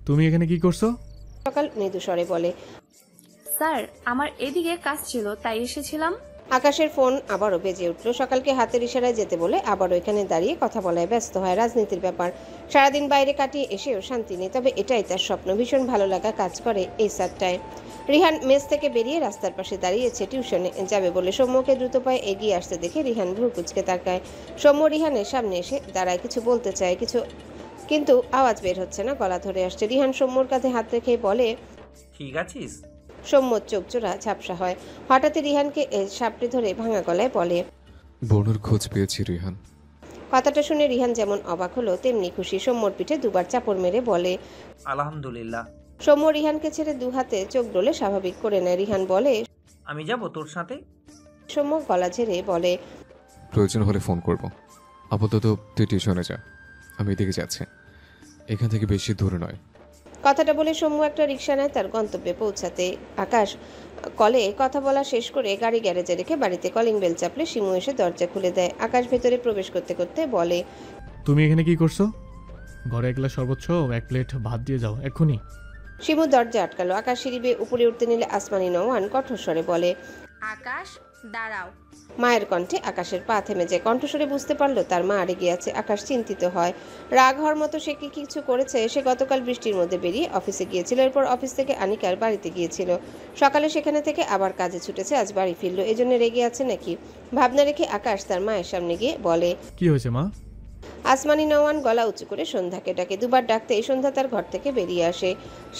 তুমি এখানে কি করছো? সকাল মৃদু স্বরে বলে। স্যার, আমার এদিকে কাজ ছিল তাই এসেছিলাম। আকাশের ফোন আবারও বেজে উঠল। সকালকে হাতের ইশারায় যেতে বলে আবারও এখানে দাঁড়িয়ে কথা বলায় ব্যস্ত হয়। রাজনীতির ব্যাপার, সারাদিন বাইরে কাটিয়ে এসেও শান্তি নেই, তবে এটাই তার স্বপ্ন। ভীষণ ভালো লাগা কাজ করে এই সাতটায়। রিহান মেস থেকে বেরিয়ে রাস্তার পাশে দাঁড়িয়েছে টিউশনে যাবে বলে। সৌম্যকে দ্রুত পায়ে এগিয়ে আসতে দেখে রিহান ভ্রু কুঁচকে তাকায়। সৌম্য রিহানের সামনে এসে দাঁড়ায়, কিছু বলতে চায়, কিন্তু আওয়াজ বের হচ্ছে না, গলা ধরে আসছে। রিহান সৌম্যর কাঁধে হাত রেখে বলে, ঠিক আছিস? সৌম্যর চোখ জোড়া ঝাপসা হয়। হঠাৎই রিহানকে সাপড়ে ধরে ভাঙা গলায় বলে, বোনের খোঁজ পেয়েছি রিহান। কথাটা শুনে রিহান যেমন অবাক হলো তেমনি খুশি। সৌম্যর পিঠে দুবার চাপড় মেরে বলে, আলহামদুলিল্লাহ। সৌম্য রিহানকে ছেড়ে দু হাতে চোখ ডলে স্বাভাবিক করে নেয়। রিহান বলে, আমি যাব তোর সাথে। সৌম্য গলা ঝেড়ে বলে, প্রয়োজন হলে ফোন করব। আপাতত তুই টিউশনে যা, আমি এদিকে যাচ্ছি। এখান থেকে বেশি দূরে নয়। কথাটা বলে সৌম্য একটা রিক্সা নেয় তার গন্তব্যে পৌঁছাতে। আকাশ কলে কথা বলা শেষ করে গাড়ি গ্যারেজে রেখে বাড়িতে কলিং বেল চাপলে শিমু এসে দরজা খুলে দেয়। আকাশ ভেতরে প্রবেশ করতে করতে বলে, তুমি এখানে কি করছো? ঘরে একলা সর্বোচ্চ 1 প্লেট ভাত দিয়ে যাও এক্ষুনি। শিমু দরজা আটকালো। আকাশ সিঁড়ি বেয়ে উপরে উঠতে নিলে আসমানি নওয়ান কঠোর স্বরে বলে, আকাশ, দাঁড়াও। মায়ের কণ্ঠে আকাশের পা থেমে যায়। কণ্ঠস্বরে বুঝতে পারলো তার মা রেগে আছে। আকাশ চিন্তিত হয়। রাগ হওয়ার মতো সে কি কিছু করেছে? সে গতকাল বৃষ্টির মধ্যে বেরিয়ে অফিসে গিয়েছিল, এরপর অফিস থেকে আনিকার বাড়িতে গিয়েছিল, সকালে সেখানে থেকে আবার কাজে ছুটেছে, আজ বাড়ি ফিরলো, এজন্য রেগে আছে নাকি? ভাবনা রেখে আকাশ তার মায়ের সামনে গিয়ে বলে, কি হয়েছে মা? আসমানি নওয়ান গলা উঁচু করে সন্ধ্যাকে ডাকে। দুবার ডাকতে সন্ধ্যা তার ঘর থেকে বেরিয়ে আসে।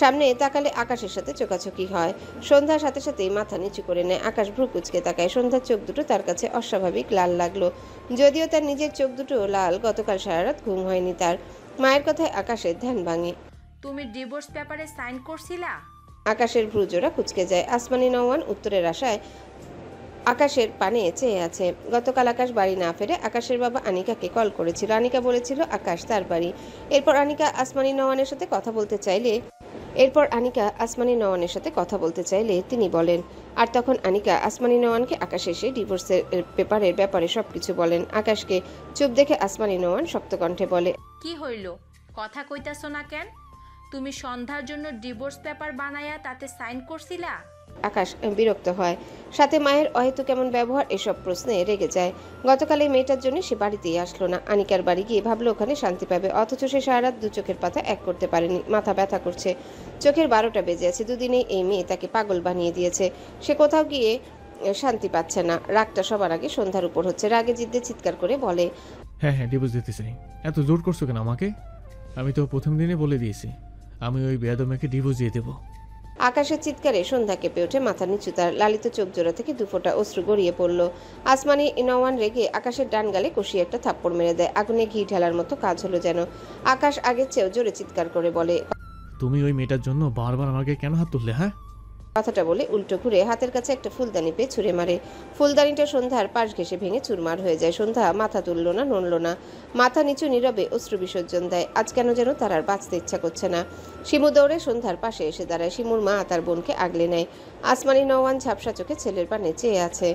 সামনে তাকালে আকাশের সাথে চোখাচোখি হয়। সন্ধ্যার সাথে সাথেই মাথা নিচু করে নেয়। আকাশ ভ্রু কুঁচকে তাকায়। সন্ধ্যার চোখ দুটো তার কাছে অস্বাভাবিক লাল লাগলো। যদিও তার নিজের চোখ দুটো লাল, গতকাল সারা রাত ঘুম হয়নি তার। মায়ের কথায় আকাশের ধ্যান ভাঙে। তুমি ডিভোর্স পেপারে সাইন করছিলা? আকাশের ভ্রু জোড়া কুঁচকে যায়। আসমানি নওয়ান উত্তরের আশায় আকাশের পানে চেয়ে আছে। গতকাল আকাশ বাড়ি না ফেরে আকাশের বাবা আনিকাকে কল করেছিল। আনিকা বলেছিল আকাশ তার বাড়ি। এরপর আনিকা আসমানি নওয়ানের সাথে কথা বলতে চাইলে তিনি বলেন। আর তখন আনিকা আসমানি নওয়ানকে আকাশ এসে ডিভোর্সের পেপারের ব্যাপারে সবকিছু বলেন। আকাশকে চুপ দেখে আসমানি নওয়ান শক্ত কণ্ঠে বলে, কি হইল? কথা কইতাছো না কেন? তুমি সন্ধ্যার জন্য ডিভোর্স পেপার বানায়া তাতে সাইন করছিলা? আকাশ বিরক্ত হয়। সাথে মায়ের অহেতু কেমন ব্যবহার, এসব প্রশ্নে রেগে যায়। গতকাল এই মেয়েটার জন্য সে বাড়িতেই আসলো না। আনিকার বাড়ি গিয়ে ভাবলো ওখানে শান্তি পাবে, অথচ সে সারা রাত দু চোখের পাতা এক করতে পারেনি। মাথা ব্যথা করছে, চোখের 12টা বেজে আছে। দুদিনেই এই মেয়ে তাকে পাগল বানিয়ে দিয়েছে। সে কোথাও গিয়ে শান্তি পাচ্ছে না। রাগটা সবার আগে সন্ধ্যার উপর হচ্ছে। রাগে জিদ্দে চিৎকার করে বলে, হ্যাঁ হ্যাঁ, ডিভোর্স দিতে চাই। এত জোর করছো কেন আমাকে? আমি তো প্রথম দিনে বলে দিয়েছি আমি ওই বেয়াদব মেয়েকে ডিভোর্স দিয়ে দেবো। আকাশের চিৎকারে সন্ধ্যা কেঁপে ওঠে। মাথা নিচু তার। লালিত চোখ জোড়া থেকে দুফোঁটা অশ্রু গড়িয়ে পড়ল। আসমানি নওয়ান রেগে আকাশের ডান গালে কষিয়ে একটা থাপ্পড় মেরে দেয়। আগুনে ঘি ঢালার মতো কাজ হলো যেন। আকাশ আগের চেয়েও জোরে চিৎকার করে বলে, তুমি ওই মেয়েটার জন্য বারবার আমাকে কেন হাত তুললে? হ্যাঁ, কথাটা বলে উল্টো ঘুরে হাতের কাছে একটা ফুলদানি পেয়ে ছুঁড়ে মারে। ফুলদানিটা সন্ধ্যার পাশ ঘেঁষে ভেঙে চুরমার হয়ে যায়। সন্ধ্যা মাথা তুলল না, নড়ল না। মাথা নিচু নীরবে অশ্রু বিসর্জন দেয়। আজ কেন যেন তার আর বাঁচতে ইচ্ছা করছে না। শিমু দৌড়ে সন্ধ্যার পাশে এসে দাঁড়ায়। শিমুর মা তার বোনকে আগলে নেয়। আসমানি নওয়ান ঝাপসা চোখে ছেলের পানে চেয়ে আছে।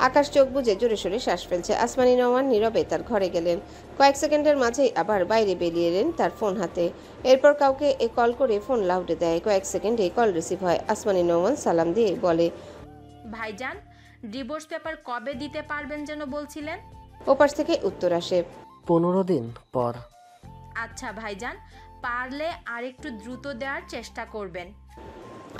আকাশ চোখ বুজে জোরে সোরে শ্বাস ফেলছে। আসমানি নওয়ান নীরবে তার ঘরে গেলেন। কয়েক সেকেন্ডের মাঝেই আবার বাইরে বেরিয়ে এলেন তার ফোন হাতে। এরপর কাউকে কল করে ফোন লাউডে দেয়। কয়েক সেকেন্ডে কল রিসিভ হয়। আসমানি নওয়ান সালাম দিয়ে বলে, ভাইজান, ডিভোর্স পেপার কবে দিতে পারবেন যেন বলছিলেন? ওপাশ থেকে উত্তর আসে, 15 দিন পর। আচ্ছা ভাইজান, পারলে আর একটু দ্রুত দেওয়ার চেষ্টা করবেন।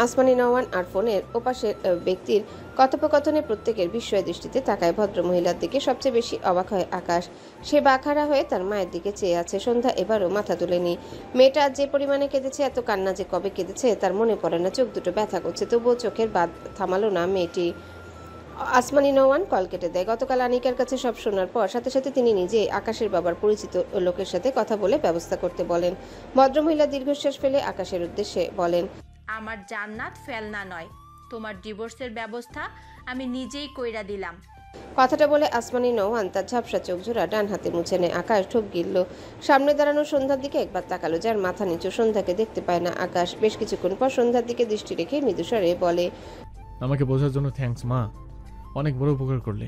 আসমানি নওয়ান আর ফোনের ওপাশের ব্যক্তির কথোপকথনে প্রত্যেকের বিস্ময় দৃষ্টিতে তাকায় ভদ্রমহিলার দিকে। সবচেয়ে বেশি অবাক হয় আকাশ। সে বাখারা হয়ে তার মায়ের দিকে চেয়ে আছে। সন্ধ্যা এবারও মাথা তুলেনি। মেয়েটা যে পরিমাণে কেঁদেছে, এত কান্না যে কবে কেঁদেছে তার মনে পড়ে না। চোখ দুটো ব্যথা করছে, তবুও চোখের বাঁধ থামালো না মেয়েটি। আসমানি নওয়ান কল কেটে দেয়। গতকাল আনিকার কাছে সব শোনার পর সাথে সাথে তিনি নিজে আকাশের বাবার পরিচিত লোকের সাথে কথা বলে ব্যবস্থা করতে বলেন। ভদ্রমহিলা দীর্ঘশ্বাস ফেলে আকাশের উদ্দেশ্যে বলেন, আমার জান্নাত ফেলনা নয়, তোমার ডিভোর্সের ব্যবস্থা আমি নিজেই কইরা দিলাম। কথাটা বলে আসমানি নওয়ান তার ঝাপসা চোখ জোড়া ডান হাতে মুছে নেয়। আকাশ ঢোক গিলল। সামনে দাঁড়ানো সন্ধ্যার দিকে একবার তাকালো, যার মাথা নিচু। সন্ধ্যাকে দেখতে পায় না আকাশ। বেশ কিছুক্ষণ পর সন্ধ্যার দিকে দৃষ্টি রেখে মৃদুস্বরে বলে, আমাকে বোঝার জন্য থ্যাঙ্কস মা, অনেক বড় উপকার করলে।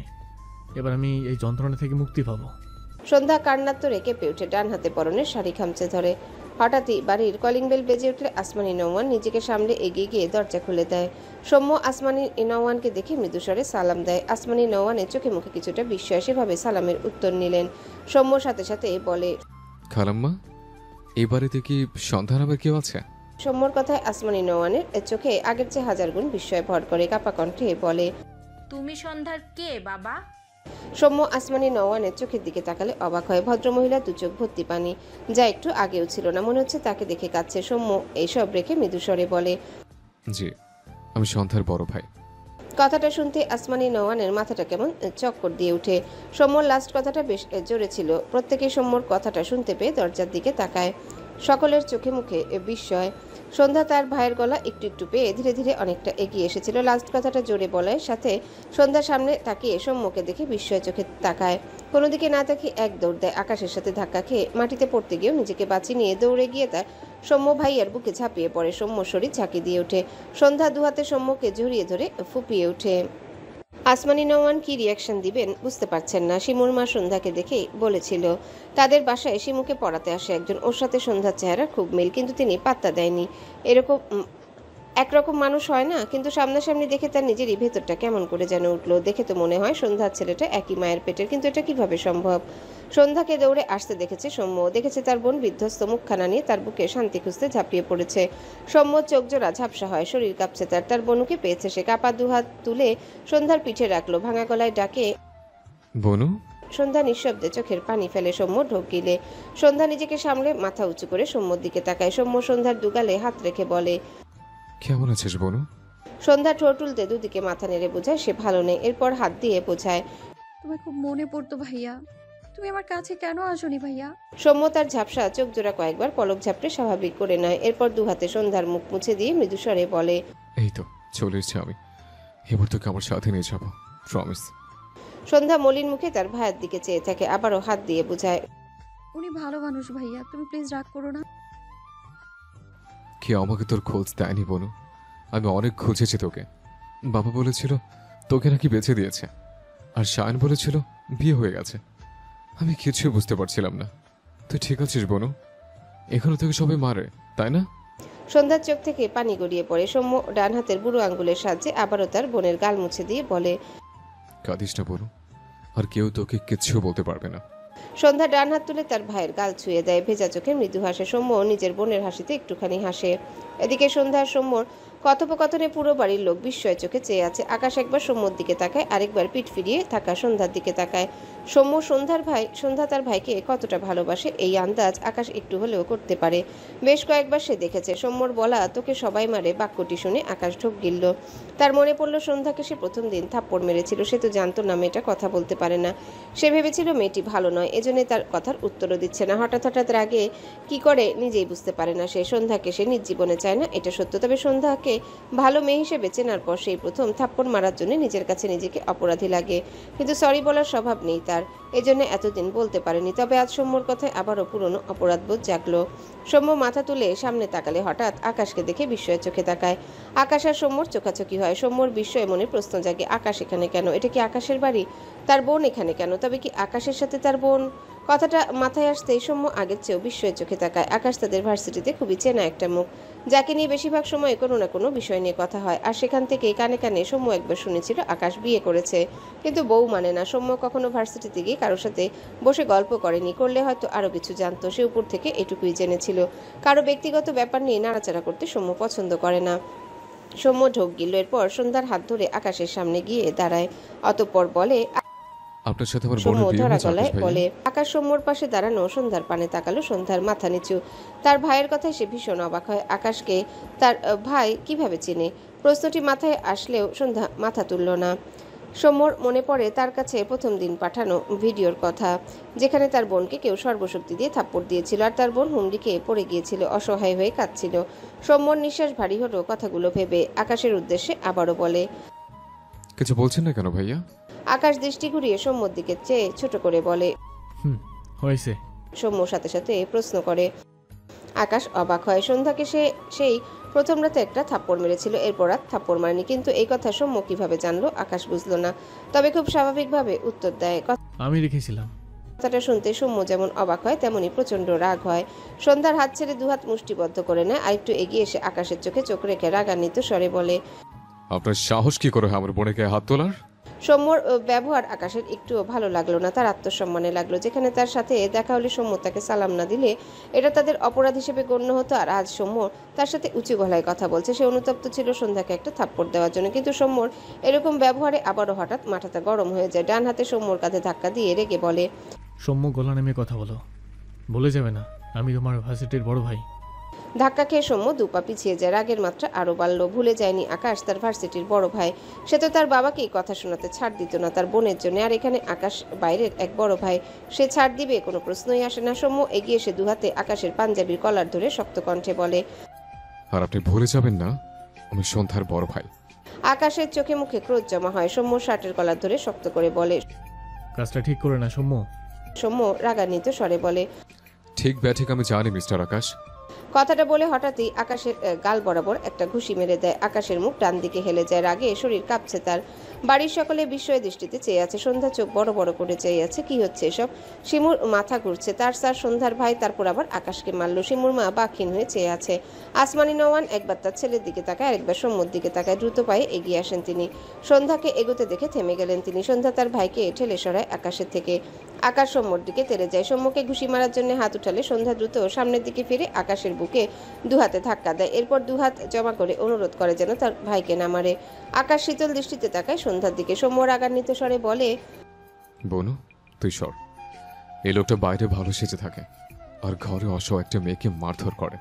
এবার আমি এই যন্ত্রণা থেকে মুক্তি পাবো। সন্ধ্যা কান্নাত্তরে কেঁপে উঠে ডান হাতে পরনের শাড়ি খামচে ধরে। হঠাৎই বাড়ির কলিং বেল বেজে উঠলে আসমানি নওয়ান নিজেকে সামলে এগিয়ে গিয়ে দরজা খুলে দেয়। সৌম্য আসমানি নওয়ানকে দেখে মৃদুস্বরে সালাম দেয়। আসমানি নওয়ানের চোখে মুখে কিছুটা বিস্ময়, সেভাবে সালামের উত্তর নিলেন। সৌম্য সাথে সাথে বলে, খালাম্মা, এই বাড়িতে কি সন্ধ্যা নামের কেউ আছে? সৌম্যর কথায় আসমানি নওয়ানের চোখে আগের চেয়ে হাজার গুণ বিস্ময় ভর করে। কাপা কণ্ঠে বলে, তুমি সন্ধ্যার কে বাবা? সৌম্য আসমানি নওয়ানের চোখের দিকে তাকালে অবাক হয়। ভদ্রমহিলা দু চোখ ভর্তি পানি, যা একটু আগেও ছিল না। মনে হচ্ছে তাকে দেখে কাঁদছে। সৌম্য এইসব রেখে মৃদুস্বরে বলে, জি, আমি সন্ধ্যার বড় ভাই। কথাটা শুনতে আসমানি নওয়ানের মাথাটা কেমন চক্কর দিয়ে উঠে। সৌম্যর লাস্ট কথাটা বেশ জোরে ছিল। প্রত্যেকেই সৌম্যর কথাটা শুনতে পেয়ে দরজার দিকে তাকায়। সকলের চোখে মুখে বিস্ময়। সন্ধ্যা তার ভাইয়ের গলা একটু একটু পেয়ে ধীরে ধীরে অনেকটা এগিয়ে এসেছিল। লাস্ট কথাটা জোরে বলার সাথে সন্ধ্যার সামনে তাকিয়ে সৌম্যকে দেখে বিস্ময় চোখে তাকায়। কোনো দিকে না তাকিয়ে এক দৌড় দেয়। আকাশের সাথে ধাক্কা খেয়ে মাটিতে পড়তে গিয়েও নিজেকে বাঁচিয়ে নিয়ে দৌড়ে গিয়ে তার সৌম্য ভাইয়ের বুকে ঝাঁপিয়ে পড়ে। সৌম্য শরীর ঝাঁকি দিয়ে ওঠে। সন্ধ্যা দুহাতে সৌম্যকে জড়িয়ে ধরে ফুপিয়ে ওঠে। আসমানি নওয়ান কি রিয়াকশন দিবেন বুঝতে পারছেন না। শিমুর মা সন্ধ্যাকে দেখেই বলেছিল তাদের বাসায় শিমুকে পড়াতে আসে একজন, ওর সাথে সন্ধ্যার চেহারা খুব মিল, কিন্তু তিনি পাত্তা দেয়নি। এরকম একরকম মানুষ হয় না, কিন্তু সামনাসামনি দেখে তার নিজেরই ভেতরটা কেমন করে যেন উঠলো। দেখে তো মনে হয় সন্ধ্যার ছেলেটা একই মায়ের পেটের, কিন্তু এটা কিভাবে সম্ভব? সন্ধ্যাকে দৌড়ে আসতে দেখেছে সৌম্য, দেখেছে তার বোন বিধ্বস্ত মুখখানা নিয়ে তার বুকে শান্তি খুঁজতে ঝাঁপিয়ে পড়েছে। সৌম্য চোখ জোড়া ঝাপসা হয়, শরীর কাঁপছে তার বোনুকে পেয়েছে সে। কাপা দুহাত তুলে সন্ধ্যার পিঠে রাখলো, ভাঙা গলায় ডাকে, বনু। সন্ধ্যা নিঃশব্দে চোখের পানি ফেলে সৌম্য ঢোক গিলে। সন্ধ্যা নিজেকে সামলে মাথা উঁচু করে সৌম্যর দিকে তাকায়। সৌম্য সন্ধ্যার দুগালে হাত রেখে বলে, কেমন আছিস বনু? সন্ধ্যা ঠোঁট উল্টে দুদিকে মাথা নেড়ে বোঝায় সে ভালো নেই। এরপর হাত দিয়ে বোঝায়, তোমায় খুব মনে পড়তো ভাইয়া, তুমি আমার কাছে কেন আসোনি ভাইয়া? সৌম্য তার ঝাপসা চোখ জোড়া কয়েকবার পলক ঝাপটে স্বাভাবিক করে নেয়। এরপর দুহাতে সন্ধ্যার মুখ মুছে দিয়ে মৃদুস্বরে বলে, এই তো চলে এসেছি আমি, এবার তোকে আমার সাথে নিয়ে যাবো, প্রমিস। সন্ধ্যা মলিন মুখে তার ভাইয়ের দিকে চেয়ে থাকে, আবারও হাত দিয়ে বোঝায়, উনি ভালো মানুষ ভাইয়া, তুমি প্লিজ রাগ করো না। কি আমাকে তোর খোঁজ দেয়নি বনু? আমি অনেক খুঁজেছি তোকে। বাবা বলেছিল তোকে নাকি বেঁচে দিয়েছে, আর শায়ন বলেছিল বিয়ে হয়ে গেছে। আমি কিছুই বুঝতে পারছিলাম না। তুই ঠিক আছিস বনু? এখানে তোকে সবাই মারে তাই না? সন্ধ্যার চোখ থেকে পানি গড়িয়ে পড়ে। সৌম্য ডান হাতের বুড়ো আঙ্গুলের সাহায্যে আবারও তার বোনের গাল মুছে দিয়ে বলে, কাঁদিস না বনু, আর কেউ তোকে কিচ্ছু বলতে পারবে না। সন্ধ্যা ডান হাত তুলে তার ভাইয়ের গাল ছুঁয়ে দেয়। ভেজা চোখে মৃদু হাসে। সৌম্য নিজের বোনের হাসিতে একটুখানি হাসে। এদিকে সন্ধ্যা আর সৌম্যর কথোপকথনে পুরো বাড়ির লোক বিস্ময় চোখে চেয়ে আছে। আকাশ একবার সৌম্যর দিকে তাকায়, আরেকবার পিঠ ফিরিয়ে থাকা সন্ধ্যার দিকে তাকায়। সৌম্য সন্ধ্যা তার ভাইকে কতটা ভালোবাসে এই আন্দাজ আকাশ একটু হলেও করতে পারে। বেশ কয়েকবার সে দেখেছে। সৌম্যর বলা তোকে সবাই মারে বাক্যটি শুনে আকাশ ঢোক গিলল। তার মনে পড়ল সন্ধ্যাকে সে প্রথম দিন থাপ্পড় মেরেছিল। সে তো জানতো না মেয়েটা কথা বলতে পারে না। সে ভেবেছিল মেয়েটি ভালো নয়, এজন্য তার কথার উত্তরও দিচ্ছে না। হঠাৎ রাগে কি করে নিজেই বুঝতে পারে না সে। সন্ধ্যাকে সে নিজ জীবনে চায় না, এটা সত্য। তবে সন্ধ্যাকে ভালো মেয়ে হিসেবে চেনার পর সেই প্রথম থাপ্পড় মারার জন্য নিজের কাছে নিজেকে অপরাধী লাগে। কিন্তু সরি বলার স্বভাব নেই তার, এজন্য এতদিন বলতে পারেনি। তবে আজ সৌম্যর কথায় আবারও পুরনো অপরাধবোধ জাগলো। সৌম্য মাথা তুলে সামনে তাকালে হঠাৎ আকাশকে দেখে বিস্ময়ের চোখে তাকায়। আকাশ আর সৌম্যর চোখাচোখি হয়। সৌম্যর বিস্ময়ে মনে প্রশ্ন জাগে, আকাশ এখানে কেন? এটা কি আকাশের বাড়ি? তার বোন এখানে কেন? তবে কি আকাশের সাথে তার বোন? কথাটা মাথায় আসতেই সৌম্য আগের চেয়েও বিস্ময়ের চোখে তাকায়। আকাশ তাদের ভার্সিটিতে খুবই চেনা একটা মুখ, যাকে নিয়ে বেশিরভাগ সময় কোনো না কোনো বিষয় নিয়ে কথা হয়। আর সেখান থেকে কানে কানে সৌম্য একবার শুনেছিল আকাশ বিয়ে করেছে, কিন্তু বউ মানে না। সৌম্য কখনো ভার্সিটিতে গিয়ে কারোর সাথে বসে গল্প করেনি, করলে হয়তো আরও কিছু জানতো। সে উপর থেকে এটুকুই জেনেছিল। কারো ব্যক্তিগত ব্যাপার নিয়ে নাড়াচাড়া করতে সৌম্য পছন্দ করে না। সৌম্য ঢোক গিলল। এরপর সন্ধ্যার হাত ধরে আকাশের সামনে গিয়ে দাঁড়ায়। অতঃপর বলে, আপনার সাথে আমার সৌম্য বোনের বিয়ে ধরা হয়েছে গলায় আকাশ ভাইয়া? বলে। আকাশ সৌম্যর পাশে দাঁড়ানো সন্ধ্যার পানে তাকালো। সন্ধ্যার মাথা নিচু। তার ভাইয়ের কথায় সে ভীষণ অবাক হয়। আকাশকে তার ভাই কিভাবে চেনে? প্রশ্নটি মাথায় আসলেও সন্ধ্যা মাথা তুলল না। সৌম্যর মনে পড়ে তার কাছে প্রথম দিন পাঠানো ভিডিওর কথা, যেখানে তার বোনকে কেউ সর্বশক্তি দিয়ে থাপ্পড় দিয়েছিল, আর তার বোন হুমড়ি খেয়ে পড়ে গিয়েছিল, অসহায় হয়ে কাঁদছিল। সৌম্যর নিঃশ্বাস ভারী হলো কথাগুলো ভেবে। আকাশের উদ্দেশ্যে আবারও বলে, কিছু বলছেন না কেন ভাইয়া? আকাশ দৃষ্টি ঘুরিয়ে সৌম্যর দিকে চেয়ে ছোট করে বলে, হয়েছে। সৌম্য সাথে সাথে প্রশ্ন করে। আকাশ অবাক হয়। সন্ধ্যাকে সে সেই প্রথম রাতে একটা থাপ্পড় মেরেছিল, এরপর আর থাপ্পড় মারেনি। কিন্তু এই কথা সৌম্য কিভাবে জানলো আকাশ বুঝলো না। তবে খুব স্বাভাবিকভাবে উত্তর দেয়, আমি রেখেছিলাম। কথাটা শুনতে সৌম্য যেমন অবাক হয় তেমনি প্রচণ্ড রাগ হয়। সন্ধ্যার হাত ছেড়ে দুহাত মুষ্টিবদ্ধ করে নেয়, আর একটু এগিয়ে এসে আকাশের চোখে চোখ রেখে রাগান্বিত স্বরে বলে, আপনার সাহস কি করে আমার বোনের গায়ে হাত তোলার? সৌম্যর ব্যবহার আকাশের একটুও ভালো লাগলো না, তার আত্মসম্মানে লাগলো। যেখানে তার সাথে দেখা হলে সৌম্য তাকে সালাম না দিলে এটা তাদের অপরাধ হিসেবে গণ্য হতো, আর আজ সৌম্য তার সাথে উঁচু গলায় কথা বলছে। সে অনুতপ্ত ছিল সন্ধ্যাকে একটা থাপ্পড় দেওয়ার জন্য, কিন্তু সৌম্যর এরকম ব্যবহারে আবারও হঠাৎ মাথাটা গরম হয়ে যায়। ডান হাতে সৌম্যর কাঁধে ধাক্কা দিয়ে রেগে বলে, সৌম্য গলা নেমে কথা বলো, বলে যাবে না আমি তোমার ভার্সিটির বড় ভাই। ধাক্কা খেয়ে সৌম্য দুপা পিছিয়ে যায়। রাগের মাত্রা আরও বাড়ল। ভুলে যায়নি আকাশ তার ভার্সিটির বড় ভাই। সে তো তার বাবাকেই কথা শোনাতে ছাড় দিত না তার বোনের জন্য, আর এখানে আকাশ বাইরের এক বড় ভাই, সে ছাড় দিবে কোনো প্রশ্নই আসে না। সৌম্য এগিয়ে এসে দুহাতে আকাশের পাঞ্জাবির কলার ধরে শক্ত কণ্ঠে বলে, আর আপনি ভুলে যাবেন না আমি সন্ধ্যার বড় ভাই। আকাশের চোখে মুখে ক্রোধ জমা হয়। সৌম্য শার্টের কলার ধরে শক্ত করে বলে, কাজটা ঠিক করে না সৌম্য। সৌম্য রাগান্বিত স্বরে বলে, ঠিক ব্যাঠিক আমি জানি মিস্টার আকাশ। কথাটা বলে হঠাৎই আকাশের গাল বরাবর একটা ঘুষি মেরে দেয়। আকাশের মুখ ডান দিকে হেলে যায়, রাগে শরীর কাঁপছে তার। বাড়ির সকলে বিস্ময় দৃষ্টিতে চেয়ে আছে। সন্ধ্যা চোখ বড় বড় করে চেয়ে আছে, কি হচ্ছে এসব? শিমুর মাথা ঘুরছে। তার স্যার সন্ধ্যার ভাই, তারপর আবার আকাশকে মারল। শিমুর মা বাকহীন হয়ে চেয়ে আছে। আসমানি নওয়ান একবার তার ছেলের দিকে তাকায়, আরেকবার সৌম্যর দিকে তাকায়। দ্রুত পায়ে এগিয়ে আসেন তিনি। সন্ধ্যাকে এগোতে দেখে থেমে গেলেন তিনি। সন্ধ্যা তার ভাইকে ঠেলে সরায় আকাশের থেকে। আকাশ সৌম্যর দিকে তেড়ে যায়। সৌম্যকে ঘুষি মারার জন্য হাত উঠালে সন্ধ্যা দ্রুত সামনের দিকে ফিরে আকাশের বুকে দুহাতে ধাক্কা দেয়। এরপর দুহাত জমা করে অনুরোধ করে যেন তার ভাইকে না মারে। আকাশ শীতল দৃষ্টিতে তাকায় সন্ধ্যার দিকে। সৌম্য রাগান্বিত স্বরে বলে, বনু তুই সর। এই লোকটা বাইরে ভালো সেজে থাকে আর ঘরে অসহায় একটা মেয়েকে মারধর করে।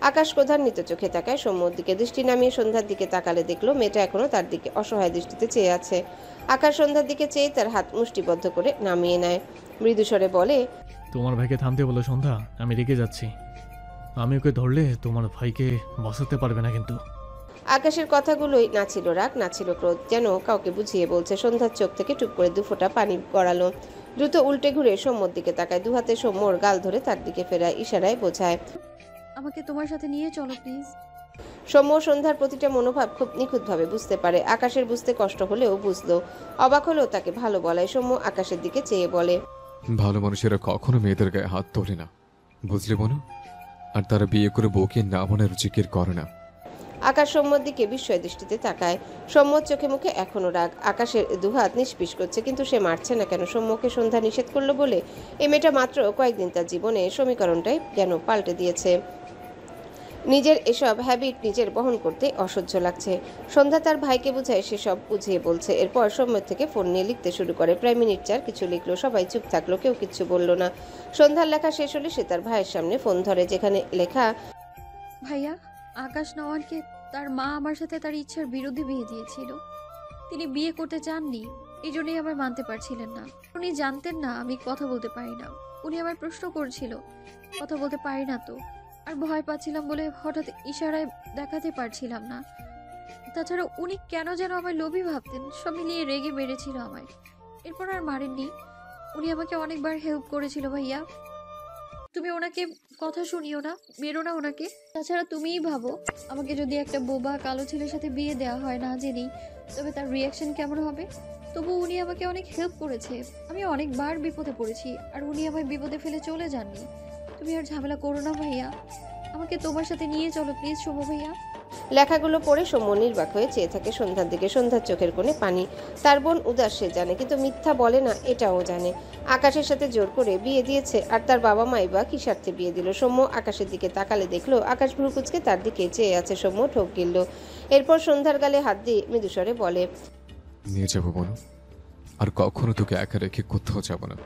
আকাশ ক্রোধান্বিত চোখে তাকায় সৌম্যর দিকে। দৃষ্টি নামিয়ে সন্ধ্যার দিকে তাকালে দেখলো মেয়েটা এখনো তার দিকে অসহায় দৃষ্টিতে চেয়ে আছে। আকাশ সন্ধ্যার দিকে চেয়ে তার হাত মুষ্টিবদ্ধ করে নামিয়ে নেয়। মৃদু স্বরে বলে, তোমার ভাইকে থামতে বলো সন্ধ্যা, আমি রেগে যাচ্ছি। আমি ওকে ধরলে তোমার ভাইকে বসাতে পারবে না কিন্তু। আকাশের কথাগুলোই না ছিল রাগ, না ছিল ক্রোধ, যেন কাউকে বুঝিয়ে বলছে। সন্ধ্যার চোখ থেকে টুপ করে দুফোঁটা পানি গড়ালো। দ্রুত উল্টে ঘুরে সৌম্যর দিকে তাকায়। দুহাতে সৌম্যর গাল ধরে তার দিকে ফেরায়, ইশারায় বোঝায়। আমাকে তোমার সাথে নিয়ে চলো প্লিজ। সৌম্য সন্ধ্যার প্রতিটা মনোভাব খুব নিখুঁতভাবে বুঝতে পারে। আকাশের বুঝতে কষ্ট হলেও বুঝলো। অবাক হলেও তাকে ভালো বলায়। সৌম্য আকাশের দিকে চেয়ে বলে, ভালো মানুষেরা কখনো মেয়েদের গায়ে হাত তোলে না, বুঝলি বনু? আর তারা বিয়ে করে বউকে না মানার জিকির করে না। আকাশ সৌম্যর দিকে বিস্ময় দৃষ্টিতে তাকায়। সৌম্যর চোখে মুখে এখনো রাগ। আকাশের দুহাত নিষ্পিস করছে, কিন্তু সে মারছে না কেন? সৌম্যকে সন্ধ্যা নিষেধ করলো বলে? এই মেয়েটা মাত্র কয়েকদিন তার জীবনে সমীকরণটাই যেন পাল্টে দিয়েছে। নিজের এসব হ্যাবিট নিজের বহন করতে অসহ্য লাগছে। সন্ধ্যা তার ভাইকে বুঝায়, সে সব বুঝিয়ে বলছে। এরপর সৌম্যের থেকে ফোন নিয়ে লিখতে শুরু করে। প্রায় মিনিট চার কিছু লিখলো। সবাই চুপ থাকলো, কেউ কিচ্ছু বলল না। সন্ধ্যার লেখা শেষ হলে সে তার ভাইয়ের সামনে ফোন ধরে, যেখানে লেখা, ভাইয়া, আকাশ নওয়ানকে তার মা আমার সাথে তার ইচ্ছার বিরুদ্ধে বিয়ে দিয়েছিল। তিনি বিয়ে করতে চাননি, এই জন্যই আমায় মানতে পারছিলেন না। উনি জানতেন না আমি কথা বলতে পারি না। উনি আমায় প্রশ্ন করছিল, কথা বলতে পারি না তো, আর ভয় পাচ্ছিলাম বলে হঠাৎ ইশারায় দেখাতে পারছিলাম না। তাছাড়া উনি কেন যেন আমায় লোভী ভাবতেন, সব মিলিয়ে রেগে মেরেছিল আমায়। এরপর আর মারেননি। উনি আমাকে অনেকবার হেল্প করেছিল ভাইয়া। তুমি ওনাকে কথা শুনিও না, মেরো না ওনাকে। তাছাড়া তুমিই ভাবো, আমাকে যদি একটা বোবা কালো ছেলের সাথে বিয়ে দেওয়া হয় না জেনেই, তবে তার রিয়াকশন কেমন হবে? তবু উনি আমাকে অনেক হেল্প করেছে। আমি অনেকবার বিপদে পড়েছি, আর উনি আমায় বিপদে ফেলে চলে যাননি। তুমি আর ঝামেলা করো না ভাইয়া, আমাকে তোমার সাথে নিয়ে চলো প্লিজ শুভ ভাইয়া। লেখাগুলো পড়ে সৌম্য নির্বাক হয়ে চেয়ে থাকে সন্ধ্যার দিকে। সন্ধ্যার চোখের কোণে পানি। তার বোন উদাস সে জানে, কিন্তু মিথ্যা বলে না এটাও জানে। আকাশের সাথে জোর করে বিয়ে দিয়েছে, আর তার বাবা মাই বা কি স্বার্থে বিয়ে দিল? সৌম্য আকাশের দিকে তাকালে দেখলো আকাশ ভ্রুকুচকে তার দিকে চেয়ে আছে। সৌম্য ঠোক গিলল। এরপর সন্ধ্যার গালে হাত দিয়ে মৃদুস্বরে বলে, নিয়ে যাবো বনু, আর কখনো তোকে একা রেখে কোথাও যাব না।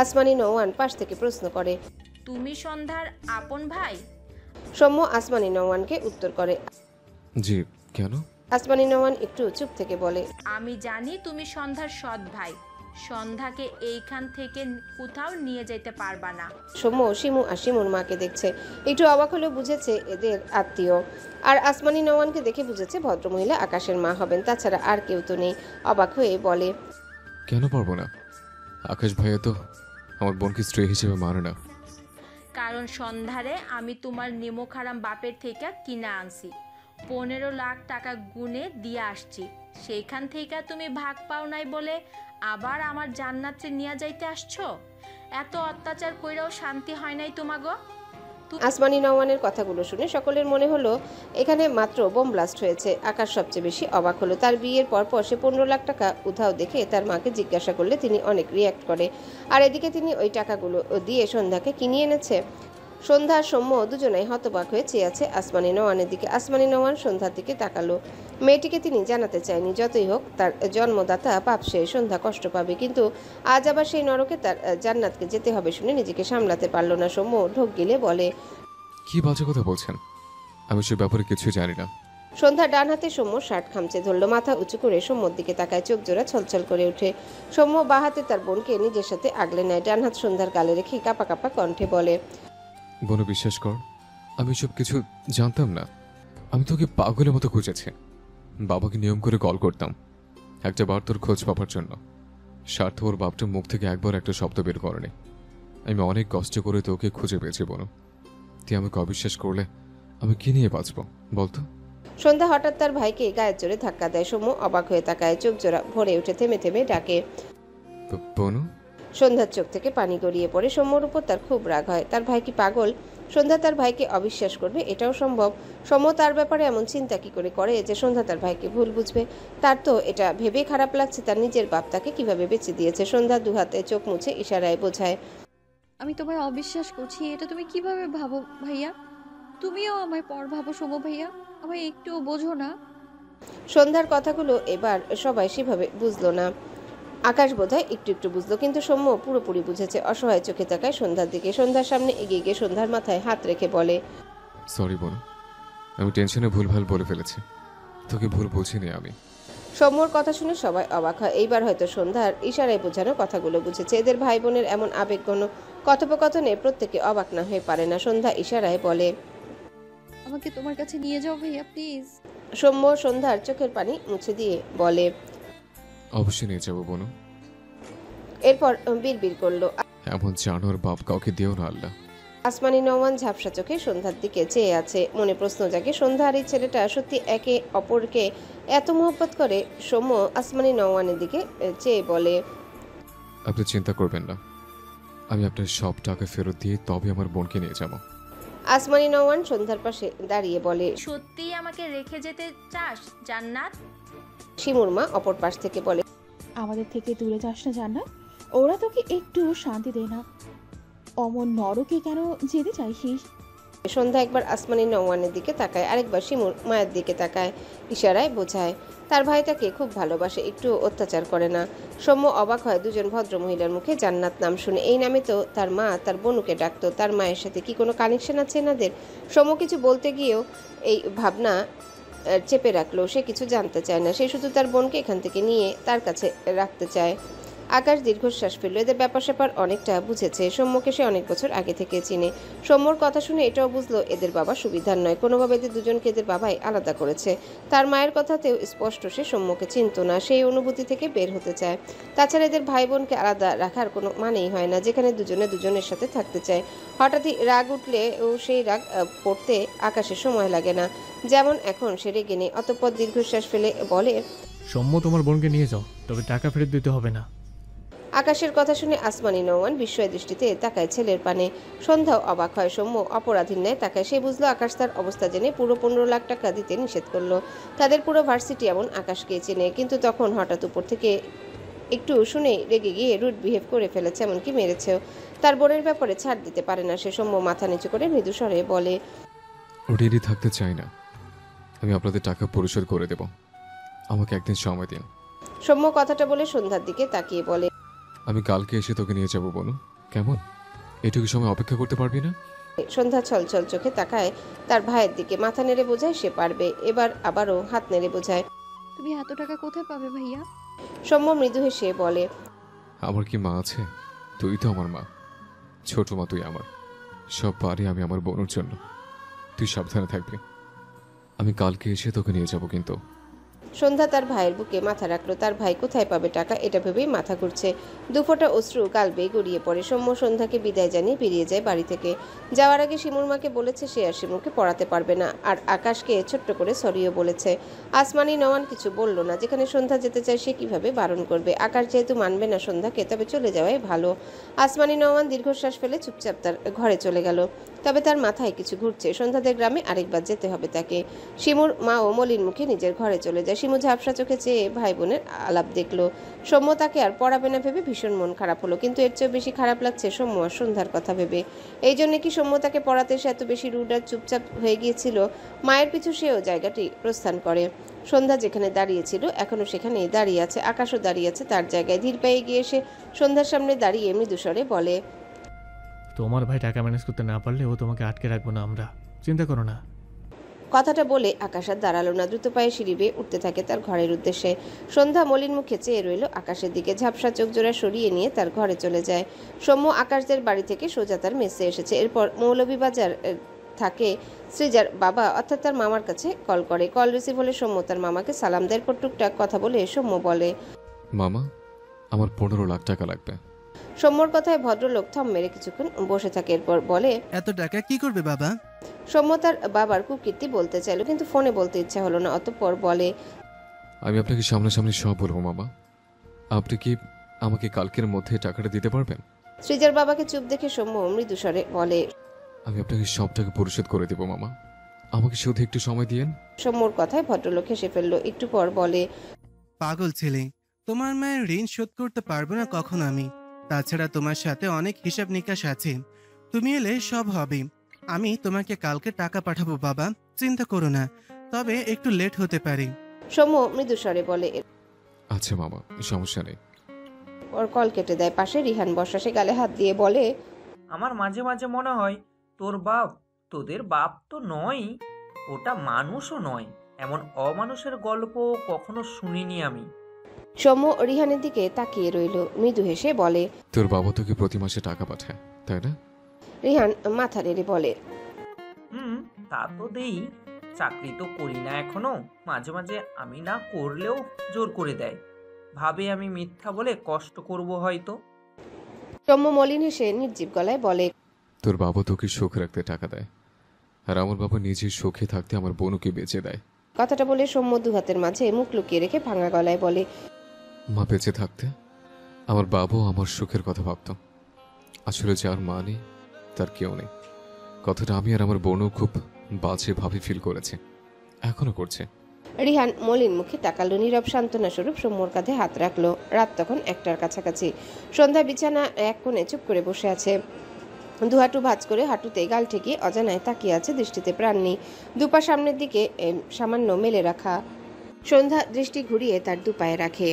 আসমানি নওয়ান পাশ থেকে প্রশ্ন করে, তুমি সন্ধ্যার আপন ভাই? সৌম্য আসমানি নওয়ানকে উত্তর করে। জি, কেন? আসমানি নওয়ান একটু চুপ থেকে বলে, আমি জানি তুমি সন্ধ্যার সৎ ভাই। সন্ধ্যাকে এইখান থেকে কোথাও নিয়ে যেতে পারবা না। সৌম্য শিমু আর শিমুর মাকে দেখছে। একটু অবাক হলেও বুঝেছে এদের আত্মীয়। আর আসমানি নওয়ানকে দেখে বুঝেছে ভদ্রমহিলা আকাশের মা হবেন, তাছাড়া আর কেউ তো নেই। অবাক হয়ে বলে, কেন পারবো না? আকাশ ভাইয়া তো আমার বোনকে স্ত্রী হিসেবে মানে না। কারণ সন্ধ্যারে আমি তোমার নিমখারাম বাপের থেকে কিনা আনছি। 15 লাখ টাকা গুনে দিয়ে আসছি। সেইখান থেকে তুমি ভাগ পাও নাই বলে আবার আমার জান্নাতে নিয়ে যাইতে আসছো? এত অত্যাচার কইরাও শান্তি হয় নাই তোমাগো? আসমানি নওয়ানের কথাগুলো শুনে সকলের মনে হলো এখানে মাত্র বোম ব্লাস্ট হয়েছে। আকাশ সবচেয়ে বেশি অবাক হলো। তার বিয়ের পর সে 15 লাখ টাকা উধাও দেখে তার মাকে জিজ্ঞাসা করলে তিনি অনেক রিয়্যাক্ট করে। আর এদিকে তিনি ওই টাকাগুলো দিয়ে সন্ধ্যাকে কিনিয়ে এনেছে। সন্ধ্যা আর সৌম্য দুজনেই হতবাক হয়ে চেয়ে আছে আসমানি নওয়ানের দিকে। আসমানি নওয়ান সন্ধ্যার দিকে তাকালো। মেয়েটিকে তিনি জানাতে চায়নি, যতই হোক তার জন্মদাতা পাপ, সে সন্ধ্যা কষ্ট পাবে, কিন্তু আজ আবার সেই নরকে তার জান্নাতকে যেতে হবে শুনে নিজেকে সামলাতে পারল না। সৌম্য ঢোক গিলে বলে, কি বাজে কথা বলছেন? আমি সে ব্যাপারে কিছু জানি না। সন্ধ্যা ডান হাতে সৌম্যর শার্ট খামচে ধরল, মাথা উঁচু করে সৌম্যর দিকে তাকায়, চোখ জোড়া ছলছল করে ওঠে। সৌম্য বা হাতে তার বোনকে নিজের সাথে আগলে নেয়, ডান হাত সন্ধ্যার গালে রেখে কাপা কাপা কণ্ঠে বলে, বোনু বিশ্বাস কর, আমি সব কিছু জানতাম না। আমি তোকে পাগলের মতো খুঁজেছি। বাবাকে নিয়ম করে কল করতাম একটা বার তোর খোঁজ পাবার জন্য। স্বার্থপর বাপটার মুখ থেকে একবার একটা শব্দ বের করেনি। আমি অনেক কষ্ট করে তোকে খুঁজে পেয়েছি বোনু। তুই আমাকে অবিশ্বাস করলে আমি কি নিয়ে বাঁচবো বলতো? সন্ধ্যা হঠাৎ তার ভাইকে গায়ের জোরে ধাক্কা দেয়। সৌম্য অবাক হয়ে তাকায়, চোখ জোড়া ভরে উঠে থেমে থেমে ডাকে, বোনু। সন্ধ্যার চোখ থেকে পানি গড়িয়ে পড়ে। সৌম্যর উপর তার খুব রাগ হয়। তার ভাই কি পাগল? সন্ধ্যা তার ভাইকে অবিশ্বাস করবে এটাও সম্ভব? সৌম্য তার ব্যাপারে এমন চিন্তা কি করে যে সন্ধ্যা তার ভাইকে ভুল বুঝবে? তার তো এটা ভেবে খারাপ লাগছে, তার নিজের বাপ তাকে কিভাবে বেঁচে দিয়েছে। সন্ধ্যা দুহাতে চোখ মুছে ইশারায় বোঝায়, আমি তোমায় অবিশ্বাস করছি, এটা তুমি কিভাবে ভাবো ভাইয়া? তুমিও আমায় পর ভাবো সৌম্য ভাইয়া, আমায় একটুও বোঝো না? সন্ধ্যার কথাগুলো এবার সবাই সেভাবে বুঝলো না। আকাশ বোধহয় একটু একটু বুঝলো, কিন্তু সৌম্য পুরোপুরি বুঝেছে। অসহায় চোখে তাকায় সন্ধ্যার দিকে। সন্ধ্যার সামনে এগিয়ে গিয়ে সন্ধ্যার মাথায় হাত রেখে বলে, সরি বোনু, আমি টেনশনে ভুলভাল বলে ফেলেছি। তোকে ভুল বুঝিনি আমি। সৌম্যর কথা শুনে সবাই অবাক হয়। এইবার হয়তো সন্ধ্যার ইশারায় বোঝানো কথাগুলো বুঝেছে। এদের ভাই বোনের এমন আবেগঘন কথোপকথনে প্রত্যেকে অবাক না হয়ে পারে না। সন্ধ্যা ইশারায় বলে, আমাকে তোমার কাছে নিয়ে যাও ভাইয়া প্লিজ। সৌম্য সন্ধ্যার চোখের পানি মুছে দিয়ে বলে, অবশ্যই নিয়ে যাবো বোনু। এরপর বিড়বিড় করলো, এমন জানোর বাপ কাউকে দিও না আল্লাহ। আসমানি নওয়ান ঝাপসা চোখে সন্ধ্যার দিকে চেয়ে আছে। মনে প্রশ্ন জাগে, সন্ধ্যা আর এই ছেলেটা সত্যি একে অপরকে এত মহব্বত করে? সৌম্য আসমানি নওয়ানের দিকে চেয়ে বলে, আপনি চিন্তা করবেন না, আমি আপনার সব টাকা ফেরত দিয়ে তবে আমার বোনকে নিয়ে যাব। আসমানি নওয়ান সন্ধ্যার পাশে দাঁড়িয়ে বলে, সত্যিই আমাকে রেখে যেতে চাস জান্নাত? শিমুর মা অপর পাশ থেকে বলে, আমাদের থেকে দূরে যাস না জান্নাত, ওরা তোকে একটু শান্তি দেয় না। অমন নরকে কেন যেতে চাইছিস? সন্ধ্যা একবার আসমানি নওয়ানের দিকে তাকায়, আরেকবার শিমুর মায়ের দিকে তাকায়, ইশারায় বোঝায় তার ভাই তাকে খুব ভালোবাসে, একটু অত্যাচার করে না। সৌম্য অবাক হয় দুজন ভদ্র মহিলার মুখে জান্নাত নাম শুনে। এই নামে তো তার মা তার বোনুকে ডাকতো। তার মায়ের সাথে কি কোনো কানেকশন আছে এনাদের? সৌম্য কিছু বলতে গিয়েও এই ভাবনা চেপে রাখলো। সে কিছু জানতে চায় না, সে শুধু তার বোনকে এখান থেকে নিয়ে তার কাছে রাখতে চায়। আকাশ দীর্ঘশ্বাস ফেলল। এদের ব্যাপার স্যাপার অনেকটা বুঝেছে। সৌম্যকে সে অনেক বছর আগে থেকে চিনে। সৌম্যর কথা শুনে এটাও বুঝলো এদের বাবা সুবিধার নয়, কোনোভাবে এদের দুজনকে এদের বাবাই আলাদা করেছে। তার মায়ের কথাতেও স্পষ্ট সে সৌম্যকে চিনত না, সেই অনুভূতি থেকে বের হতে চায়। তাছাড়া এদের ভাই বোনকে আলাদা রাখার কোনো মানেই হয় না, যেখানে দুজনে দুজনের সাথে থাকতে চায়। হঠাৎই রাগ উঠলে ও সেই রাগ পড়তে আকাশের সময় লাগে না, যেমন এখন সে রেগে নেই। অতঃপর দীর্ঘশ্বাস ফেলে বলে, সৌম্য তোমার বোনকে নিয়ে যাও, তবে টাকা ফেরত দিতে হবে না। আকাশের কথা শুনে আসমানি নওয়ান বিস্ময় দৃষ্টিতে তাকায় ছেলের পানে। সন্ধ্যাও অবাক হয়। সৌম্য অপরাধীর ন্যায় তাকায়। সে বুঝলো আকাশ তার অবস্থা জেনে পুরো 15 লাখ টাকা দিতে নিষেধ করলো। তাদের পুরো ভার্সিটি এমন আকাশকে চেনে, কিন্তু তখন হঠাৎ উপর থেকে একটু শুনেই রেগে গিয়ে রুড বিহেভ করে ফেলেছে, এমনকি মেরেছেও। তার বোনের ব্যাপারে ছাড় দিতে পারে না সে। সৌম্য মাথা নিচু করে মৃদু স্বরে বলে, রেডি থাকতে চাই না, আমি আপনাদের টাকা পরিশোধ করে দেব, আমাকে একদিন সময় দিন। সৌম্য কথাটা বলে সন্ধ্যার দিকে তাকিয়ে বলে, আমি কালকে এসে তোকে নিয়ে যাব বোনু, কেমন? এটুকু সময় অপেক্ষা করতে পারবি না? সন্ধ্যা ছলছল চোখে তাকায় তার ভাইয়ের দিকে, মাথা নেড়ে বোঝায় সে পারবে। এবার আবারও হাত নেড়ে বোঝায়, তুমি এত টাকা কোথায় পাবে ভাইয়া? সৌম্য মৃদু হেসে বলে, আমার কি মা আছে? তুই তো আমার মা, ছোট মা তুই আমার। সব পারি আমি আমার বোনের জন্য। তুই সাবধানে থাকবি। আমি কালকে এসে তোকে নিয়ে যাব কিন্তু। সন্ধ্যা তার ভাইয়ের বুকে মাথা রাখলো। তার ভাই কোথায় পাবে টাকা এটা ভেবেই মাথা ঘুরছে। দুফোঁটা অশ্রু গাল বেয়ে গড়িয়ে পড়ে। সৌম্য সন্ধ্যাকে বিদায় জানিয়ে বেরিয়ে যায় বাড়ি থেকে। যাওয়ার আগে শিমুর মাকে বলেছে সে আর শিমুকে পড়াতে পারবে না, আর আকাশকে ছোট্ট করে সরিও বলেছে। আসমানি নওয়ান কিছু বলল না। যেখানে সন্ধ্যা যেতে চায় সে কিভাবে বারণ করবে? আকাশ যেহেতু মানবে না সন্ধ্যাকে, তবে চলে যাওয়াই ভালো। আসমানি নওয়ান দীর্ঘশ্বাস ফেলে চুপচাপ তার ঘরে চলে গেল। তবে তার মাথায় কিছু ঘুরছে। সন্ধ্যাদের গ্রামে আরেকবার যেতে হবে তাকে। শিমুর মা ও মলিন মুখে নিজের ঘরে চলে যায়। শিমু ঝাপসা চোখে চেয়ে ভাই বোনের আলাপ দেখলো। সৌম্য তাকে আর পড়াবে না ভেবে ভীষণ মন খারাপ হলো, কিন্তু এর চেয়েও বেশি খারাপ লাগছে সৌম্য আর সন্ধ্যার কথা ভেবে। এই জন্য কি সৌম্য তাকে পড়াতে এসে এত বেশি রুড আর চুপচাপ হয়ে গিয়েছিল? মায়ের পিছু সেও জায়গাটি প্রস্থান করে। সন্ধ্যা যেখানে দাঁড়িয়েছিল এখনো সেখানেই দাঁড়িয়ে আছে। আকাশও দাঁড়িয়ে আছে তার জায়গায়। ধীর পায়ে গিয়ে এসে সন্ধ্যার সামনে দাঁড়িয়ে মৃদুস্বরে বলে, তোমার ভাই টাকা ম্যানেজ করতে না পারলে ও তোমাকে আটকে রাখবো না আমরা, চিন্তা করো না। কথাটা বলে আকাশ আর দাঁড়ালো না। দ্রুত পায়ে সিঁড়ি বেয়ে উঠতে থাকে তার ঘরের উদ্দেশ্যে। সন্ধ্যা মলিন মুখে চেয়ে রইল আকাশের দিকে। ঝাপসা চোখ জোড়া সরিয়ে নিয়ে তার ঘরে চলে যায়। সৌম্য আকাশদের বাড়ি থেকে সোজা তার মেসে এসেছে। এরপর মৌলভীবাজার থাকে সৃজার বাবা অর্থাৎ তার মামার কাছে কল করে। কল রিসিভ হলে সৌম্য তার মামাকে সালাম দেয়। পর টুকটাক কথা বলে সৌম্য বলে, মামা, আমার 15 লাখ টাকা লাগবে। সৌম্যর কথায় ভদ্রলোক থম মেরে কিছুক্ষণ বসে থাকে। এরপর বলে, এত টাকা কি করবে বাবা? সৌম্য তার বাবার কুকীর্তি বলতে চাইলো, কিন্তু ফোনে বলতে ইচ্ছা হলো না। অতঃপর বলে, আমি আপনাকে সামনাসামনি সব বলবো মামা। আপনি কি আমাকে কালকের মধ্যে টাকাটা দিতে পারবেন? সৃজার বাবাকে চুপ দেখে সৌম্য মৃদুস্বরে বলে, আমি আপনাকে সব টাকা পরিশোধ করে দেবো মামা, আমাকে শুধু একটু সময় দিয়েন। সৌম্যর কথায় ভদ্রলোক হেসে ফেললো। একটু পর বলে, পাগল ছেলে, তোমার মায়ের ঋণ শোধ করতে পারবো না কখনো আমি। তাছাড়া তোমার সাথে অনেক হিসাব নিকাশ আছে, তুমি এলে সব হবে। আমি তোমাকে কালকে টাকা পাঠাবো বাবা, চিন্তা করো না, তবে একটু লেট হতে পারে। সৌম্য মৃদুস্বরে বলে। আচ্ছা মামা, সমস্যা নেই। ওর কল কেটে দেয়। পাশে রিহান বসা, সে গালে হাত দিয়ে বলে, আমার মাঝে মাঝে মনে হয় তোর বাপ তোদের বাপ তো নয়, ওটা মানুষও নয়। এমন অমানুষের গল্প কখনো শুনিনি আমি। সৌম্য রিহানের দিকে তাকিয়ে রইল। মৃদু হেসে বলে, তোর বাবা তোকে প্রতি মাসে টাকা পাঠায়, তাই না? রিহান মাথা নেড়ে বলে, তা তো দেই, চাকরি তো করি না এখনো। মাঝে মাঝে আমি না করলেও জোর করে দেয়, ভাবে আমি মিথ্যা বলে কষ্ট করব হয়তো। সৌম্য মলিন হেসে নির্জীব গলায় বলে, তোর বাবা তোকে সুখ রাখতে টাকা দেয়, আর আমার বাবা নিজে সুখে থাকতে আমার বোনকে বেঁচে দেয়। কথাটা বলে সৌম্য দু হাতের মাঝে মুখ লুকিয়ে রেখে ভাঙা গলায় বলে, মা বেঁচে থাকতে আমার বাবাও আমার সুখের কথা ভাবত। আসলে যার মা নেই তার কেউ নেই, কথাটা আমি আর আমার বোনও খুব বাজে ভাবে ফিল করেছে, এখনো করছে। রিহান মলিন মুখে তাকালো। নীরব সান্ত্বনা স্বরূপ সৌম্যর কাঁধে হাত রাখলো। রাত তখন 1টার কাছাকাছি। সন্ধ্যা বিছানা এক কোণে চুপ করে বসে আছে। দুহাটু ভাঁজ করে হাঁটুতে গাল ঠেকিয়ে অজানায় তাকিয়ে আছে, দৃষ্টিতে প্রাণ নেই। দুপা সামনের দিকে সামান্য মেলে রাখা। সন্ধ্যা দৃষ্টি ঘুরিয়ে তার দুপায়ে রাখে।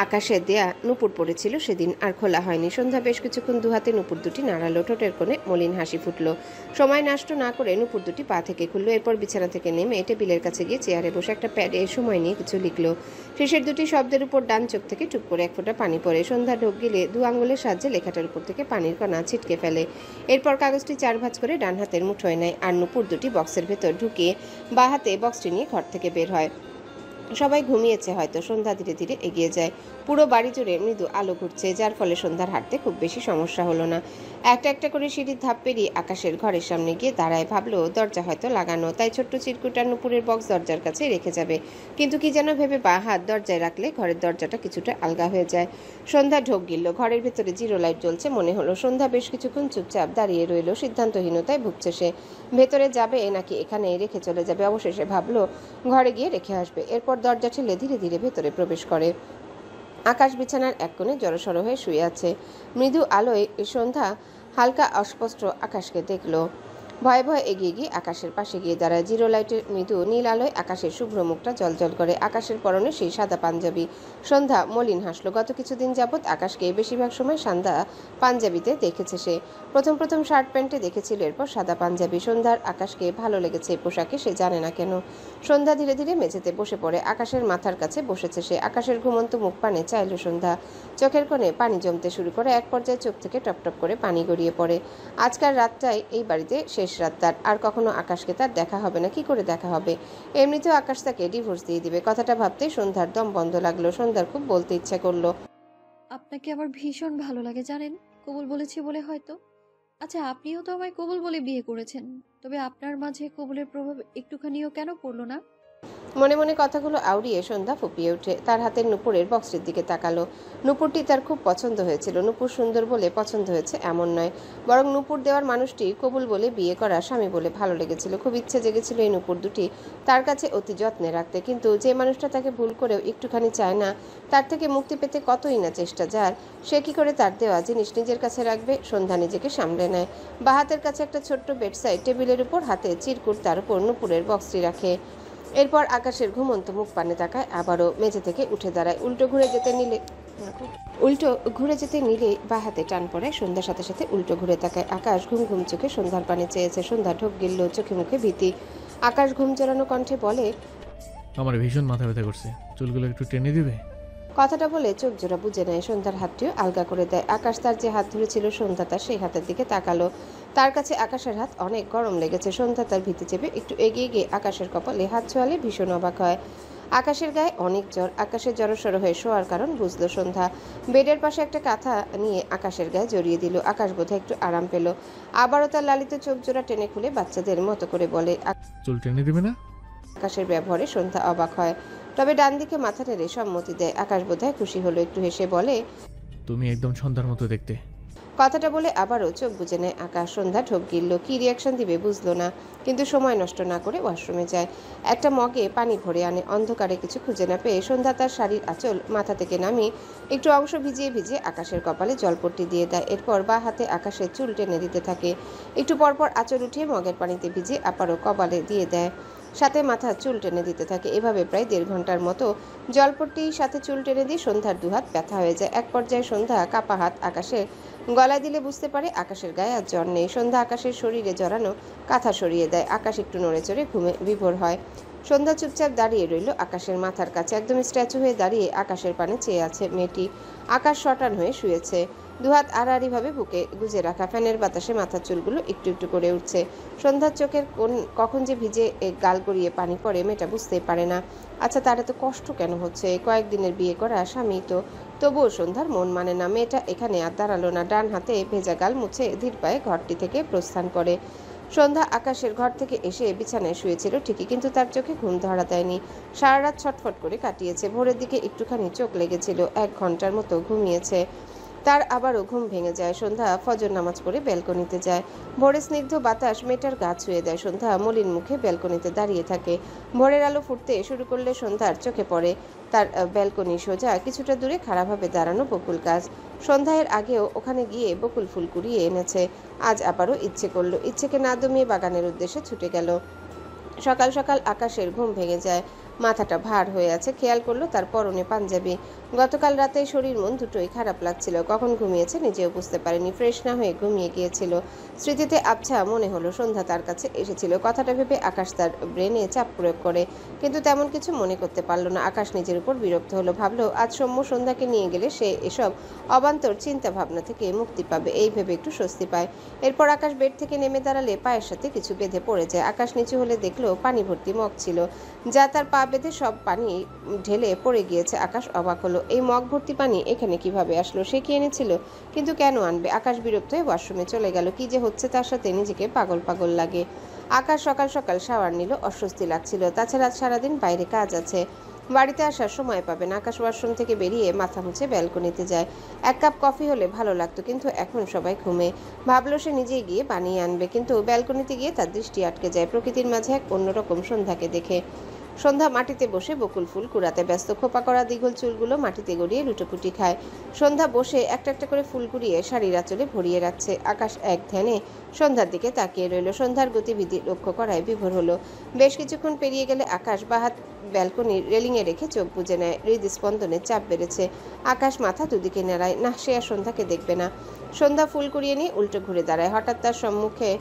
আকাশে দেয়া নুপুর পড়েছিল সেদিন, আর খোলা হয়নি। সন্ধ্যা বেশ কিছুক্ষণ দুহাতে নুপুর দুটি নাড়ালো। ঠোঁটের কোণে মলিন হাসি ফুটলো। সময় নষ্ট না করে নুপুর দুটি পা থেকে খুললো। এরপর বিছানা থেকে নেমে টেবিলের কাছে গিয়ে চেয়ারে বসে একটা প্যাডে সময় নিয়ে কিছু লিখলো। শেষের দুটি শব্দের উপর ডান চোখ থেকে টুপ করে এক ফোঁটা পানি পড়ে। সন্ধ্যা ঢোক গিলে দু আঙুলের সাহায্যে লেখাটার উপর থেকে পানির কণা ছিটকে ফেলে। এরপর কাগজটি 4 ভাঁজ করে ডান হাতের মুঠোয় নেয়, আর নুপুর দুটি বক্সের ভেতর ঢুকিয়ে বা হাতে বক্সটি নিয়ে ঘর থেকে বের হয়। সবাই ঘুমিয়েছে হয়তো। সন্ধ্যা ধীরে ধীরে এগিয়ে যায়। পুরো বাড়ি জুড়ে মৃদু আলো ঘুরছে, যার ফলে সন্ধ্যার হাঁটতে খুব বেশি সমস্যা হলো না। একটা একটা করে সিঁড়ির ধাপ পেরিয়ে আকাশের ঘরের সামনে গিয়ে দাঁড়ায়। ভাবলো দরজা হয়তো লাগানো, তাই ছোট্ট চিরকুটার নুপুরের বক্স দরজার কাছে রেখে যাবে। কিন্তু কি যেন ভেবে বা হাত দরজায় রাখলে ঘরের দরজাটা কিছুটা আলগা হয়ে যায়। সন্ধ্যা ঢোক গিলল। ঘরের ভেতরে জিরো লাইট জ্বলছে মনে হলো। সন্ধ্যা বেশ কিছুক্ষণ চুপচাপ দাঁড়িয়ে রইল। সিদ্ধান্তহীনতায় ভুগছে সে। ভেতরে যাবে নাকি এখানে রেখে চলে যাবে? অবশেষে ভাবলো ঘরে গিয়ে রেখে আসবে। এরপর দরজা ঠেলে ধীরে ধীরে ভেতরে প্রবেশ করে। আকাশ বিছানার এক কোণে জড়সড় হয়ে শুয়ে আছে। মৃদু আলোয় সন্ধ্যা হালকা অস্পষ্ট আকাশকে দেখলো। ভয়ে ভয়ে এগিয়ে গিয়ে আকাশের পাশে গিয়ে দাঁড়ায়। জিরো লাইটের মৃদু নীল আলোয় আকাশের শুভ্র মুখটা জলজল করে। আকাশের পরনে সেই সাদা পাঞ্জাবি। সন্ধ্যা মলিন হাসলো। গত কিছুদিন যাবৎ আকাশকে বেশিরভাগ সময় সাদা পাঞ্জাবিতে দেখেছে সে। প্রথম শার্ট প্যান্টে দেখেছিল, এরপর সাদা পাঞ্জাবি। সন্ধ্যার আকাশকে ভালো লেগেছে এই পোশাকে, সে জানে না কেন। সন্ধ্যা ধীরে ধীরে মেঝেতে বসে পড়ে। আকাশের মাথার কাছে বসেছে সে। আকাশের ঘুমন্ত মুখ পানে চাইল সন্ধ্যা। চোখের কোণে পানি জমতে শুরু করে। এক পর্যায়ে চোখ থেকে টপ টপ করে পানি গড়িয়ে পড়ে। আজকাল রাতটাই এই বাড়িতে শেষ শেষ রাত তার। আর কখনো আকাশকে তার দেখা হবে না। কি করে দেখা হবে? এমনিতেও আকাশ তাকে ডিভোর্স দিয়ে দিবে। কথাটা ভাবতেই সন্ধ্যার দম বন্ধ লাগলো। সন্ধ্যার খুব বলতে ইচ্ছা করলো। আপনাকে আমার ভীষণ ভালো লাগে জানেন, কবুল বলেছি বলে হয়তো। আচ্ছা, আপনিও তো আমায় কবুল বলে বিয়ে করেছেন, তবে আপনার মাঝে কবুলের প্রভাব একটুখানিও কেন পড়লো না? মনে মনে কথাগুলো আউড়িয়ে সন্ধ্যা ফুপিয়ে ওঠে। তার হাতের নুপুরের বক্সের দিকে তাকালো। নুপুরটি তার খুব পছন্দ হয়েছিল। নুপুর সুন্দর বলে পছন্দ হয়েছে এমন নয়, বরং নুপুর দেওয়ার মানুষটি কবুল বলে বিয়ে করা স্বামী বলে ভালো লেগেছিল। খুব ইচ্ছে জেগেছিল এই নুপুর দুটি তার কাছে অতি যত্নে রাখতে। কিন্তু যে মানুষটা তাকে ভুল করেও একটুখানি চায় না, তার থেকে মুক্তি পেতে কতই না চেষ্টা যার, সে কি করে তার দেওয়া জিনিস নিজের কাছে রাখবে? সন্ধ্যা নিজেকে সামলে নেয়। বা হাতের কাছে একটা ছোট্ট বেডসাইড টেবিলের উপর হাতে চিরকুট, তার উপর নুপুরের বক্সটি রাখে। এরপর আকাশের ঘুমন্ত মুখ পানে তাকায়, আবারও মেঝে থেকে উঠে দাঁড়ায়। উল্টো ঘুরে যেতে নিলে বা হাতে টান পড়ে। সন্ধ্যার সাথে সাথে উল্টো ঘুরে তাকায়। আকাশ ঘুম ঘুম চোখে সন্ধ্যার পানে চেয়েছে। সন্ধ্যা ঢোক গিলল, চোখে মুখে ভীতি। আকাশ ঘুম জড়ানো কণ্ঠে বলে, আমার ভীষণ মাথা ব্যথা করছে, চুলগুলো একটু টেনে দিবে? কথাটা বলে চোখ জোড়া বুঝে নেয়। সন্ধ্যার হাতটিও আলগা করে দেয়। আকাশ তার যে হাত ধরেছিল সন্ধ্যা তার সেই হাতের দিকে তাকালো। তার কাছে আকাশের হাত অনেক গরম লেগেছে। সন্ধ্যা তার ভীতি চেপে একটু এগিয়ে গিয়ে আকাশের কপালে হাত ছোঁয়ালে ভীষণ অবাক হয়। আকাশের গায়ে অনেক জ্বর। আকাশের জড়সড় হয়ে শোয়ার কারণ বুঝলো সন্ধ্যা। বেডের পাশে একটা কাঁথা নিয়ে আকাশের গায়ে জড়িয়ে দিল। আকাশ বোধহয় একটু আরাম পেল। আবারও তার লালিত চোখ জোড়া টেনে খুলে বাচ্চাদের মতো করে বলে। চুল টেনে দিবে না? আকাশের ব্যবহারে সন্ধ্যা অবাক হয়, তবে ডান দিকে মাথা নেড়ে সম্মতি দেয়। আকাশ বোধহয় খুশি হলো, একটু হেসে বলে, তুমি একদম সন্ধ্যার মতো দেখতে। কথাটা বলে আবারও চোখ বুজে নেয় আকাশ। সন্ধ্যা ঢোক গিলল, কি রিয়াকশন দিবে বুঝলো না, কিন্তু সময় নষ্ট না করে ওয়াশরুমে যায়। একটা মগে পানি ভরে আনে। অন্ধকারে কিছু খুঁজে না পেয়ে সন্ধ্যা তার শাড়ির আঁচল মাথা থেকে নামিয়ে একটু অংশ ভিজিয়ে ভিজিয়ে আকাশের কপালে জলপট্টি দিয়ে দেয়। এরপর বা হাতে আকাশের চুল টেনে দিতে থাকে। একটু পরপর আঁচল উঠিয়ে মগের পানিতে ভিজিয়ে আবারও কপালে দিয়ে দেয়, সাথে মাথা চুল টেনে দিতে থাকে। এভাবে প্রায় 1.5 ঘন্টার মতো জলপট্টির সাথে চুল টেনে দিয়ে সন্ধ্যার দুহাত ব্যথা হয়ে যায়। এক পর্যায়ে সন্ধ্যা কাপা হাত আকাশের গলায় দিলে বুঝতে পারে আকাশের গায়ে আর জ্বর নেই। সন্ধ্যা আকাশের শরীরে জড়ানো কাঁথা সরিয়ে দেয়। আকাশ একটু নড়ে চড়ে ঘুমে বিভোর হয়। সন্ধ্যা চুপচাপ দাঁড়িয়ে রইল আকাশের মাথার কাছে। একদম স্ট্যাচু হয়ে দাঁড়িয়ে আকাশের পানে চেয়ে আছে মেয়েটি। আকাশ শটান হয়ে শুয়েছে, দুহাত আড়াআড়িভাবে বুকে গুজে রাখা। ফ্যানের বাতাসে মাথার চুলগুলো একটু একটু করে উঠছে। সন্ধ্যার চোখের কখন যে ভিজে গাল গড়িয়ে পানি পড়ে মেয়েটা বুঝতেই পারে না। আচ্ছা, তার এত কষ্ট কেন হচ্ছে? কয়েকদিনের বিয়ে করা স্বামী তো, তবুও সন্ধ্যার মন মানে না। মেয়েটা এখানে আর দাঁড়ালো না। ডান হাতে ভেজা গাল মুছে ধীর পায়ে ঘরটি থেকে প্রস্থান করে। সন্ধ্যা আকাশের ঘর থেকে এসে বিছানায় শুয়েছিল ঠিকই, কিন্তু তার চোখে ঘুম ধরা দেয়নি। সারা রাত ছটফট করে কাটিয়েছে। ভোরের দিকে একটুখানি চোখ লেগেছিল। 1 ঘন্টার মতো ঘুমিয়েছে। তার আবারও ঘুম ভেঙে যায়। সন্ধ্যা ফজর নামাজ পড়ে ব্যালকনিতে যায়। ভোরের স্নিগ্ধ বাতাস মেয়েটার গা ছুঁয়ে দেয়। সন্ধ্যা মলিন মুখে ব্যালকনিতে দাঁড়িয়ে থাকে। ভোরের আলো ফুটতে শুরু করলে সন্ধ্যার চোখে পড়ে তার ব্যালকনি সোজা কিছুটা দূরে খাড়াভাবে দাঁড়ানো বকুল গাছ। সন্ধ্যায়ের আগেও ওখানে গিয়ে বকুল ফুল কুড়িয়ে এনেছে। আজ আবারও ইচ্ছে করলো। ইচ্ছেকে না দমিয়ে বাগানের উদ্দেশ্যে ছুটে গেল। সকাল সকাল আকাশের ঘুম ভেঙে যায়। মাথাটা ভার হয়ে আছে। খেয়াল করলো তার পরনে পাঞ্জাবি। গতকাল রাতে শরীর মন দুটোই খারাপ লাগছিল। কখন ঘুমিয়েছে নিজেও বুঝতে পারেনি। ফ্রেশ না হয়ে ঘুমিয়ে গিয়েছিল। স্মৃতিতে আবছা মনে হলো সন্ধ্যা তার কাছে এসেছিল। কথাটা ভেবে আকাশ তার ব্রেনে চাপ প্রয়োগ করে, কিন্তু তেমন কিছু মনে করতে পারলো না। আকাশ নিজের উপর বিরক্ত হলো। ভাবলো আজ সৌম্য সন্ধ্যাকে নিয়ে গেলে সে এসব অবান্তর চিন্তা ভাবনা থেকে মুক্তি পাবে। এই ভেবে একটু স্বস্তি পায়। এরপর আকাশ বেড থেকে নেমে দাঁড়ালে পায়ের সাথে কিছু বেঁধে পড়ে যায়। আকাশ নিচু হলে দেখলো পানি ভর্তি মগ ছিল, যা তার পা বেঁধে সব পানি ঢেলে পড়ে গিয়েছে। আকাশ অবাক হলো, এই মগ ভর্তি পানি এখানে কিভাবে আসলো? সে কি এনেছিল? কিন্তু কেন আনবে? আকাশ বিরক্ত হয়ে ওয়াশরুমে চলে গেল। কি যে হচ্ছে তার সাথে নিজেকে পাগল পাগল লাগে। আকাশ সকাল সকাল শাওয়ার নিল। অস্বস্তি লাগছিল। তাছাড়া সারাদিন বাইরে কাজ আছে, বাড়িতে আসার সময় পাবে না। আকাশ ওয়াশরুম থেকে বেরিয়ে মাথা মুছে ব্যালকনিতে যায়। 1 কাপ কফি হলে ভালো লাগতো, কিন্তু এখন সবাই ঘুমে। ভাবলো সে নিজেই গিয়ে বানিয়ে আনবে, কিন্তু ব্যালকনিতে গিয়ে তার দৃষ্টি আটকে যায় প্রকৃতির মাঝে এক অন্যরকম সন্ধ্যাকে দেখে। সন্ধ্যা মাটিতে বসে বকুল ফুল কুড়াতে ব্যস্ত। খোপা করা দ্বিগুল চুলগুলো মাটিতে গড়িয়ে লুটোপুটি খায়। সন্ধ্যা বসে একটা একটা করে ফুল কুড়িয়ে শাড়ির আঁচলে ভরিয়ে রাখছে। আকাশ এক ধ্যানে সন্ধ্যার দিকে তাকিয়ে রইল। সন্ধ্যার গতিবিধি লক্ষ্য করায় বিভোর হলো। বেশ কিছুক্ষণ পেরিয়ে গেলে আকাশ বাহাত ব্যালকনির রেলিংয়ে রেখে চোখ বুজে নেয়। হৃদস্পন্দনের চাপ বেড়েছে। আকাশ মাথা দুদিকে নাড়ায়। না, সে আর সন্ধ্যাকে দেখবে না। সন্ধ্যা ফুল কুড়িয়ে নিয়ে উল্টো ঘুরে দাঁড়ায়। হঠাৎ তার সম্মুখে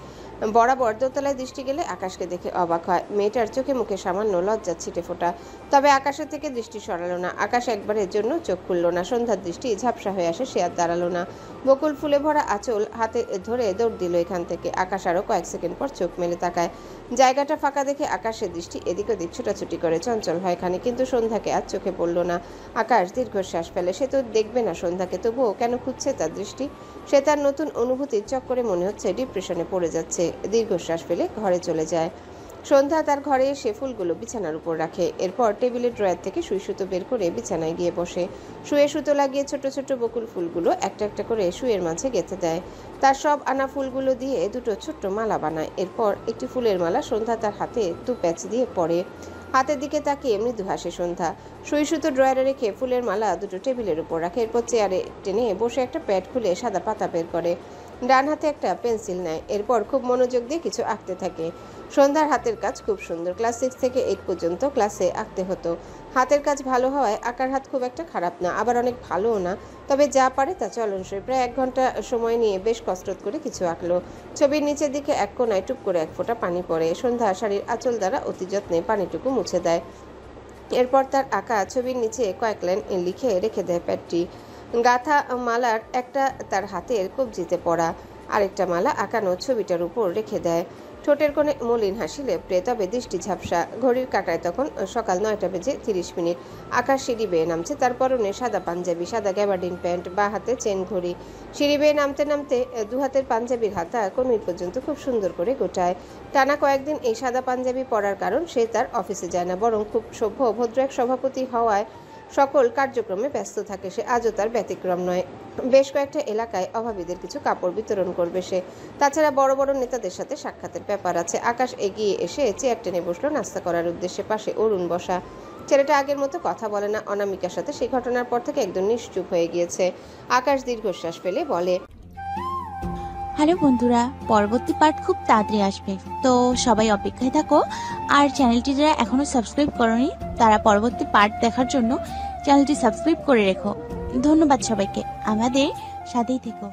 বরাবর দোতলায় দৃষ্টি গেলে আকাশকে দেখে অবাক হয়। মেয়েটার চোখে মুখে সামান্য লজ্জা ছিটে ফোটা, তবে আকাশের থেকে দৃষ্টি সরালো না। আকাশ একবারের জন্য চোখ খুলল না। সন্ধ্যার দৃষ্টি ঝাপসা হয়ে আসে। সে আর দাঁড়ালো না। বকুল ফুলে ভরা আঁচল হাতে ধরে দৌড় দিল এখান সেখান থেকে। আকাশ আরও কয়েক সেকেন্ড পর চোখ মেলে তাকায়। জায়গাটা ফাঁকা দেখে আকাশের দৃষ্টি এদিক ওদিক ছোটাছুটি করে, চঞ্চল হয় খানিক, কিন্তু সন্ধ্যাকে আজ চোখে পড়ল না। আকাশ দীর্ঘশ্বাস ফেলে। সে তো দেখবে না সন্ধ্যাকে, তবুও কেন খুঁজছে তার দৃষ্টি? সে তার নতুন অনুভূতির চক্করে মনে হচ্ছে ডিপ্রেশনে পড়ে যাচ্ছে। দীর্ঘশ্বাস ফেলে ঘরে চলে যায়। সন্ধ্যা তার ঘরে এসে ফুলগুলো বিছানার উপর রাখে। এরপর টেবিলের ড্রয়ার থেকে সুই সুতো বের করে বিছানায় গিয়ে বসে। শুয়ে সুতো লাগিয়ে ছোট ছোট বকুল ফুলগুলো একটা একটা করে শুয়ের মাঝে গেঁথে দেয়। তার সব আনা ফুলগুলো দিয়ে দুটো ছোট্ট মালা বানায়। এরপর একটি ফুলের মালা সন্ধ্যা তার হাতে 2 প্যাচ দিয়ে পরে। হাতের দিকে তাকিয়ে মৃদু হাসে সন্ধ্যা। সুই সুতো ড্রয়ারে রেখে ফুলের মালা দুটো টেবিলের উপর রাখে। এরপর চেয়ারে টেনে বসে একটা প্যাড খুলে সাদা পাতা বের করে, ডান হাতে একটা পেন্সিল নেয়। এরপর খুব মনোযোগ দিয়ে কিছু আঁকতে থাকে। সন্ধ্যার হাতের কাজ খুব সুন্দর। ক্লাস 6 থেকে 8 পর্যন্ত ক্লাসে আঁকতে হতো। হাতের কাজ ভালো হওয়ায় আঁকার হাত খুব একটা খারাপ না, আবার অনেক ভালোও না, তবে যা পারে তা চলনসই। প্রায় 1 ঘন্টা সময় নিয়ে বেশ কসরত করে কিছু আঁকলো। ছবির নিচের দিকে এক কোনায় টুপ করে 1 ফোঁটা পানি পড়ে। সন্ধ্যা শাড়ির আঁচল দ্বারা অতি যত্নে পানিটুকু মুছে দেয়। এরপর তার আঁকা ছবির নিচে কয়েক লাইন লিখে রেখে দেয় প্যাডটি। গাঁথা মালার একটা তার হাতের কবজিতে পড়া, আরেকটা মালা আঁকানো ছবিটার উপর রেখে দেয়। ঠোঁটের কোণে মলিন হাসি লেপটে, তবে দৃষ্টি ঝাপসা। ঘড়ির কাঁটায় তখন সকাল 9টা বেজে 30 মিনিট। আকাশ সিঁড়ি বেয়ে নামছে। তার পরনে সাদা পাঞ্জাবি, সাদা গ্যাবার্ডিন প্যান্ট, বা হাতে চেন ঘড়ি। সিঁড়ি বেয়ে নামতে নামতে 2 হাতের পাঞ্জাবির হাতা কনুই পর্যন্ত খুব সুন্দর করে গোটায়। টানা কয়েকদিন এই সাদা পাঞ্জাবি পরার কারণ সে তার অফিসে যায় না, বরং খুব সভ্য ভদ্র এক সভাপতি হওয়ায় সকল কার্যক্রমে ব্যস্ত থাকে সে। আজও তার ব্যতিক্রম নয়। বেশ কয়েকটা এলাকায় অভাবীদের কিছু কাপড় বিতরণ করবে সে। তাছাড়া বড় বড় নেতাদের সাথে সাক্ষাতের ব্যাপার আছে। আকাশ এগিয়ে এসে চেয়ার টেনে বসলো নাস্তা করার উদ্দেশ্যে। পাশে অরুণ বসা। ছেলেটা আগের মতো কথা বলে না অনামিকার সাথে। সেই ঘটনার পর থেকে একদম নিশ্চুপ হয়ে গিয়েছে। আকাশ দীর্ঘশ্বাস ফেলে বলে, হ্যালো বন্ধুরা, পরবর্তী পার্ট খুব তাড়াতাড়ি আসবে, তো সবাই অপেক্ষায় থাকো। আর চ্যানেলটি যারা এখনো সাবস্ক্রাইব করোনি তারা পরবর্তী পার্ট দেখার জন্য চ্যানেলটি সাবস্ক্রাইব করে রেখো। ধন্যবাদ সবাইকে, আমাদের সাথেই থেকো।